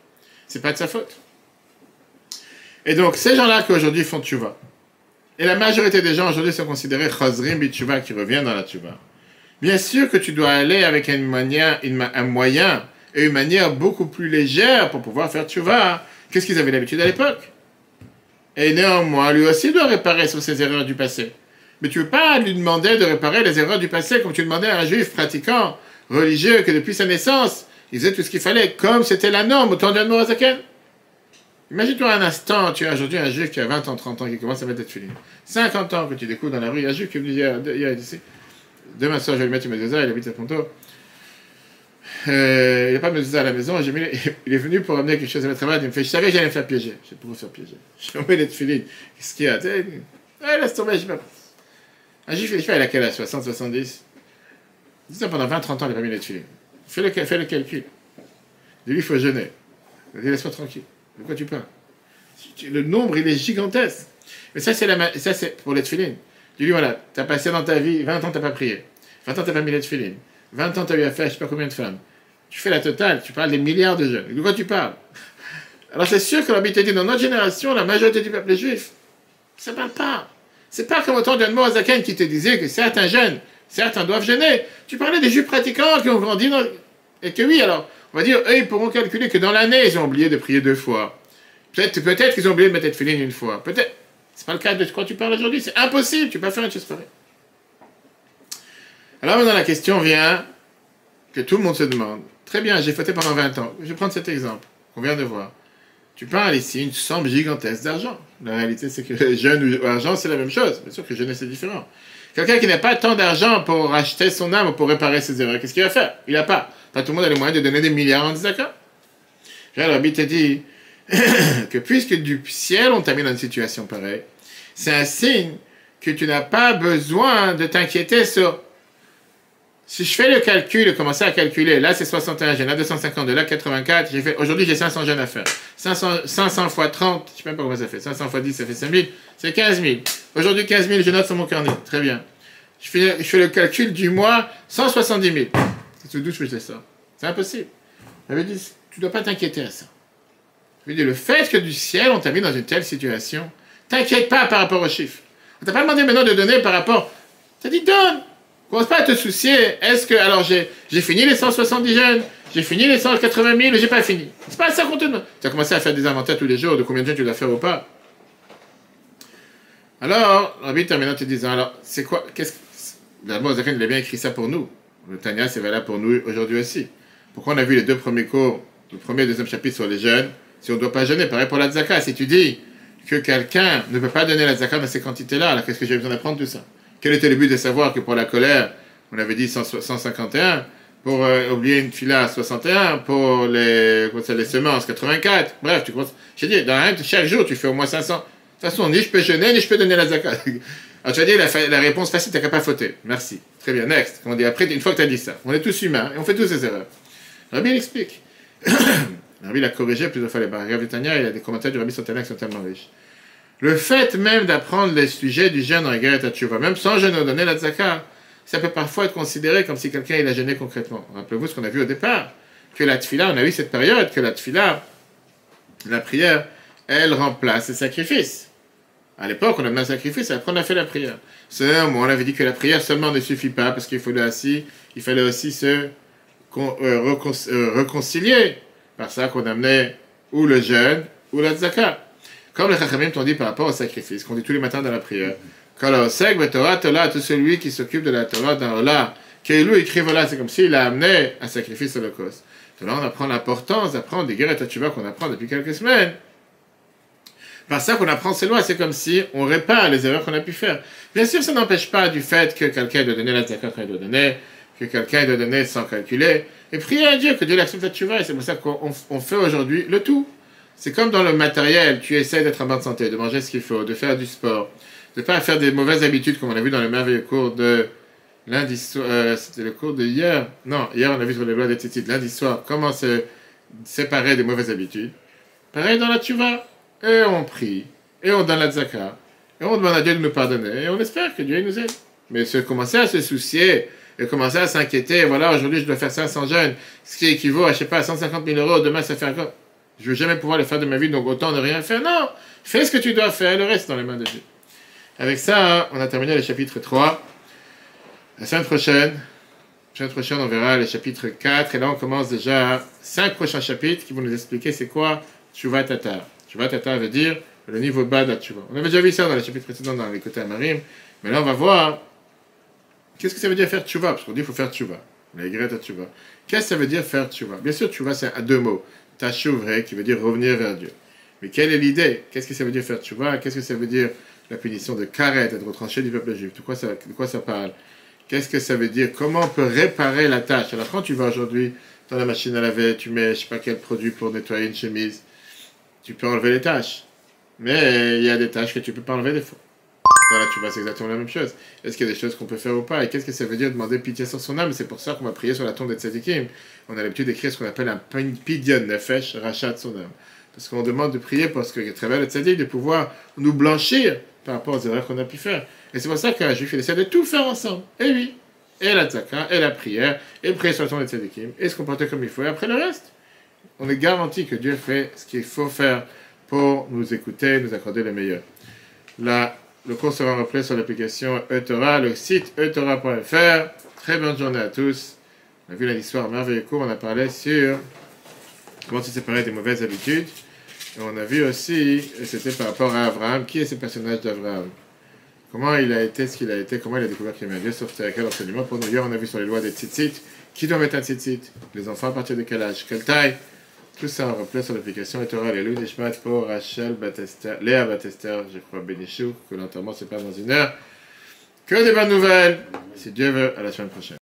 C'est pas de sa faute. Et donc, ces gens-là qui aujourd'hui font tchouva, et la majorité des gens aujourd'hui sont considérés chazrim b'tchouva, qui reviennent dans la tchouva. Bien sûr que tu dois aller avec un moyen et une manière beaucoup plus légère pour pouvoir faire tchouva. Qu'est-ce qu'ils avaient l'habitude à l'époque? Et néanmoins, lui aussi doit réparer sur ses erreurs du passé. Mais tu ne veux pas lui demander de réparer les erreurs du passé comme tu demandais à un juif pratiquant, religieux, que depuis sa naissance, il faisait tout ce qu'il fallait, comme c'était la norme au temps d'Admor Azaken. Imagine-toi un instant, tu as aujourd'hui un juif qui a 20 ans, 30 ans, qui commence à mettre des tefilines. 50 ans que tu découvres dans la rue, il y a un juif qui est venu hier ici. Demain soir, je vais lui mettre une mezuzah, il habite à Ponto. il n'a pas mis à la maison, il est venu pour amener quelque chose à ma travail, il me fait, je savais que j'allais me faire piéger. Je sais pour vous faire piéger. J'ai mis les tefilines. Qu'est-ce qu'il y a? Laisse tomber, je sais pas. Un juif, il a quel âge? 60, 70? Dis ça pendant 20, 30 ans, il n'a pas mis les tefilines. Fais le calcul. Dis-lui, il faut jeûner. Laisse-moi tranquille. De quoi tu parles? Le nombre, il est gigantesque. Mais ça, c'est pour les tefilines. Dis-lui, voilà, tu as passé dans ta vie, 20 ans, tu n'as pas prié. 20 ans, tu n'as pas mis les tefilines. 20 ans, tu as eu affaire à je ne sais pas combien de femmes. Tu fais la totale, tu parles des milliards de jeunes. De quoi tu parles? Alors c'est sûr que l'Arabie te dit, dans notre génération, la majorité du peuple est juif. Ça ne parle pas. C'est pas comme au temps d'Yann Moazaken qui te disait que certains jeunes, certains doivent jeûner. Tu parlais des juifs pratiquants qui ont grandi dans... Et que oui, alors, on va dire, eux, ils pourront calculer que dans l'année, ils ont oublié de prier 2 fois. Peut-être qu'ils ont oublié de mettre tefilin 1 fois. Peut-être. C'est pas le cas de quoi tu parles aujourd'hui. C'est impossible. Tu peux pas faire une chose pareille. Alors maintenant, la question vient que tout le monde se demande. Très bien, j'ai fauté pendant 20 ans. Je vais prendre cet exemple qu'on vient de voir. Tu parles ici une somme gigantesque d'argent. La réalité, c'est que jeûne ou argent, c'est la même chose. Bien sûr que jeûner, c'est différent. Quelqu'un qui n'a pas tant d'argent pour acheter son âme ou pour réparer ses erreurs, qu'est-ce qu'il va faire? Il n'a pas. Pas tout le monde a les moyens de donner des milliards en désaccord. Le Rabbi te dit que puisque du ciel on t'a mis dans une situation pareille, c'est un signe que tu n'as pas besoin de t'inquiéter sur... Si je fais le calcul et commencer à calculer, là c'est 61 jeunes, là 252, là 84, aujourd'hui j'ai 500 jeunes à faire. 500 fois 30, je ne sais même pas comment ça fait, 500 fois 10 ça fait 5000, c'est 15 000. Aujourd'hui 15 000, je note sur mon carnet, très bien. Je fais le calcul du mois, 170 000. C'est d'où je fais ça? C'est impossible. J'avais dit, tu ne dois pas t'inquiéter à ça. Je veux dire, le fait que du ciel, on t'a mis dans une telle situation, t'inquiète pas par rapport aux chiffres. On t'a pas demandé maintenant de donner par rapport... T'as dit, donne. Commence pas à te soucier. Est-ce que... Alors, j'ai fini les 170 jeunes, j'ai fini les 180 000, j'ai pas fini. C'est pas ça qu'on te demande. Tu as commencé à faire des inventaires tous les jours de combien de jeunes tu dois faire ou pas. Alors, Rabbi terminant te disant, alors, c'est quoi... Qu'est-ce que... D'abord, Zafin, il a bien écrit ça pour nous. Le Tanya, c'est valable pour nous aujourd'hui aussi. Pourquoi on a vu les 2 premiers cours, le premier et le 2e chapitre sur les jeunes, si on ne doit pas jeûner? Pareil pour la tzaka. Si tu dis que quelqu'un ne peut pas donner la tzaka dans ces quantités-là, alors qu'est-ce que j'ai besoin d'apprendre tout ça? Quel était le but de savoir que pour la colère, on avait dit 151, pour oublier une fila 61, pour les semences 84, bref, tu commences. J'ai dit, chaque jour, tu fais au moins 500. De toute façon, ni je peux jeûner, ni je peux donner la tzaka. Alors tu as dit la réponse facile, tu n'as qu'à pas fauter. Merci. Très bien, next. On dit après, une fois que tu as dit ça, on est tous humains et on fait tous ces erreurs. Rabbi explique. Rabbi l'a corrigé plusieurs fois les barrières du Tanya, il y a des commentaires du Rabbi Santana qui sont tellement riches. Le fait même d'apprendre les sujets du jeûne en Égeret Tchouva, même sans jeûne donner la tzaka, ça peut parfois être considéré comme si quelqu'un il a jeûné concrètement. Rappelez-vous ce qu'on a vu au départ, que la tfila, on a eu cette période, que la tfila, la prière, elle remplace les sacrifices. À l'époque, on a mis un sacrifice, après on a fait la prière. On avait dit que la prière seulement ne suffit pas, parce qu'il fallait aussi se réconcilier. Par ça qu'on amenait ou le jeûne ou la tzaka. Comme les Chachamim t'ont dit par rapport au sacrifice, qu'on dit tous les matins dans la prière. Quand le Osek, Torah, Tola, tout celui qui s'occupe de la Torah dans Ola, Keilu écrit voilà, c'est comme s'il a amené un sacrifice holocauste. Donc là, on apprend l'importance d'apprendre des guerres et tchouva qu'on apprend depuis quelques semaines. Par ça qu'on apprend ces lois, c'est comme si on répare les erreurs qu'on a pu faire. Bien sûr, ça n'empêche pas du fait que quelqu'un doit donner la tzaka quand il doit donner, que quelqu'un doit donner sans calculer, et prier à Dieu, que Dieu l'accepte la tchouva, et c'est pour ça qu'on fait aujourd'hui le tout. C'est comme dans le matériel, tu essaies d'être en bonne santé, de manger ce qu'il faut, de faire du sport, de ne pas faire des mauvaises habitudes, comme on a vu dans le merveilleux cours de lundi soir, c'était le cours de hier, non, hier on a vu sur les lois des tzitzit, lundi soir, comment se séparer des mauvaises habitudes. Pareil dans la tchouva. Et on prie, et on donne la tzaka, et on demande à Dieu de nous pardonner, et on espère que Dieu nous aide. Mais commencer à se soucier, et commencer à s'inquiéter, voilà, aujourd'hui je dois faire 500 jeûnes, ce qui équivaut à, je sais pas, 150 000 euros, demain ça fait encore. Je ne veux jamais pouvoir le faire de ma vie, donc autant ne rien faire. Non, fais ce que tu dois faire, le reste dans les mains de Dieu. Avec ça, on a terminé le chapitre 3. La semaine prochaine, on verra le chapitre 4, et là on commence déjà 5 prochains chapitres qui vont nous expliquer c'est quoi Tshuva Tatar. Tshuva Tatar veut dire le niveau bas de la Tshuva. On avait déjà vu ça dans les chapitres précédents dans les côtés Amarim, mais là on va voir qu'est-ce que ça veut dire faire Tshuva, parce qu'on dit qu'il faut faire Tshuva. La Y à Tshuva. Qu'est-ce que ça veut dire faire Tshuva? Bien sûr, Tshuva c'est à 2 mots. Tashuv, qui veut dire revenir vers Dieu. Mais quelle est l'idée? Qu'est-ce que ça veut dire faire Tshuva? Qu'est-ce que ça veut dire la punition de Karet, être retranché du peuple juif? De quoi ça parle? Qu'est-ce que ça veut dire? Comment on peut réparer la tâche? Alors quand tu vas aujourd'hui dans la machine à laver, tu mets je sais pas quel produit pour nettoyer une chemise, tu peux enlever les taches. Mais il y a des tâches que tu peux pas enlever des fois. Là, tu vois, c'est exactement la même chose. Est-ce qu'il y a des choses qu'on peut faire ou pas? Et qu'est-ce que ça veut dire demander pitié sur son âme? C'est pour ça qu'on va prier sur la tombe des tzadikim. On a l'habitude d'écrire ce qu'on appelle un pidyon nefesh, rachat de son âme. Parce qu'on demande de prier parce que, à travers le tzadik, de pouvoir nous blanchir par rapport aux erreurs qu'on a pu faire. Et c'est pour ça qu'un juif, il essaie de tout faire ensemble. Et oui, et la tzaka, et la prière, et prier sur la tombe des tzadikim, et se comporter comme il faut. Et après le reste, on est garanti que Dieu fait ce qu'il faut faire pour nous écouter, nous accorder le meilleur. Là, le cours sera repris sur l'application eTorah, le site eTorah.fr. Très bonne journée à tous. On a vu l'histoire merveilleux cours, on a parlé sur comment se séparer des mauvaises habitudes. Et on a vu aussi, et c'était par rapport à Abraham, qui est ce personnage d'Abraham? Comment il a été ce qu'il a été, comment il a découvert qu'il aimait Dieu, sauf à quel enseignement. Pour nous, hier, on a vu sur les lois des tzitzit, qui doit mettre un tzitzit, les enfants à partir de quel âge, quelle taille. Tout ça en replay sur l'application eTorah. Alléluia, Nishmat pour Rachel Batester, Léa Batester, je crois, Benichou, que l'enterrement se passe dans 1 heure. Que des bonnes nouvelles, si Dieu veut, à la semaine prochaine.